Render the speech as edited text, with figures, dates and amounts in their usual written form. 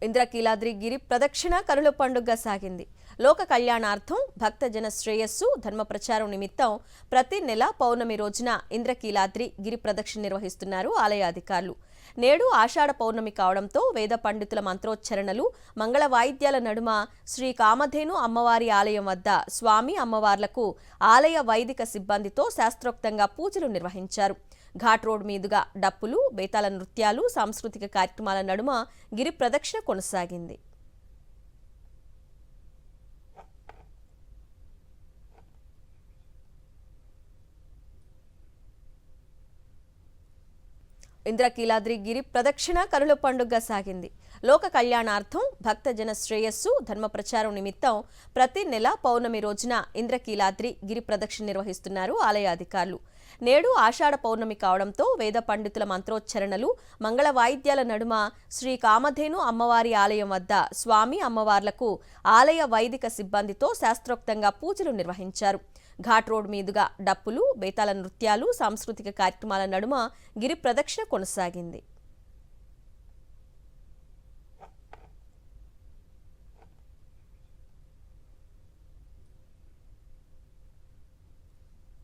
ఇంద్రకీలాద్రి గిరి ప్రదక్షిణ కనుల పండుగ సాగింది. లోక కళ్యాణార్థం భక్తజన శ్రేయస్సు ధర్మ ప్రచారం నిమిత్తం ప్రతి నెల పౌర్ణమి రోజున ఇంద్రకీలాద్రి గిరి ప్రదక్షిణ నిర్వహిస్తున్నారు ఆలయ అధికారులు. నేడు ఆషాఢ పౌర్ణమి కావడంతో వేద పండితుల మంత్రోచ్చరణలు, మంగళ వాయిద్యాల నడుమ శ్రీ కామధేను అమ్మవారి ఆలయం వద్ద స్వామి అమ్మవార్లకు ఆలయ వైదిక సిబ్బందితో శాస్త్రోక్తంగా పూజలు నిర్వహించారు. ఘాట్ రోడ్ మీదుగా డప్పులు, బేతాళ నృత్యాలు, సాంస్కృతిక కార్యక్రమాల నడుమ గిరి ప్రదక్షిణ కొనసాగింది. ఇంద్రకీలాద్రి గిరి ప్రదక్షిణ కనుల పండుగ సాగింది. లోక కళ్యాణార్థం భక్తజన శ్రేయస్సు ధర్మ ప్రచారం నిమిత్తం ప్రతి నెల పౌర్ణమి రోజున ఇంద్రకీలాద్రి గిరి ప్రదక్షిణ నిర్వహిస్తున్నారు ఆలయ అధికారులు. నేడు ఆషాఢ పౌర్ణమి కావడంతో వేద పండితుల మంత్రోచ్చరణలు, మంగళ వాయిద్యాల నడుమ శ్రీ కామధేను అమ్మవారి ఆలయం వద్ద స్వామి అమ్మవార్లకు ఆలయ వైదిక సిబ్బందితో శాస్త్రోక్తంగా పూజలు నిర్వహించారు. ఘాట్ రోడ్ మీదుగా డప్పులు, బేతాళ నృత్యాలు, సాంస్కృతిక కార్యక్రమాల నడుమ గిరి ప్రదక్షిణ కొనసాగింది.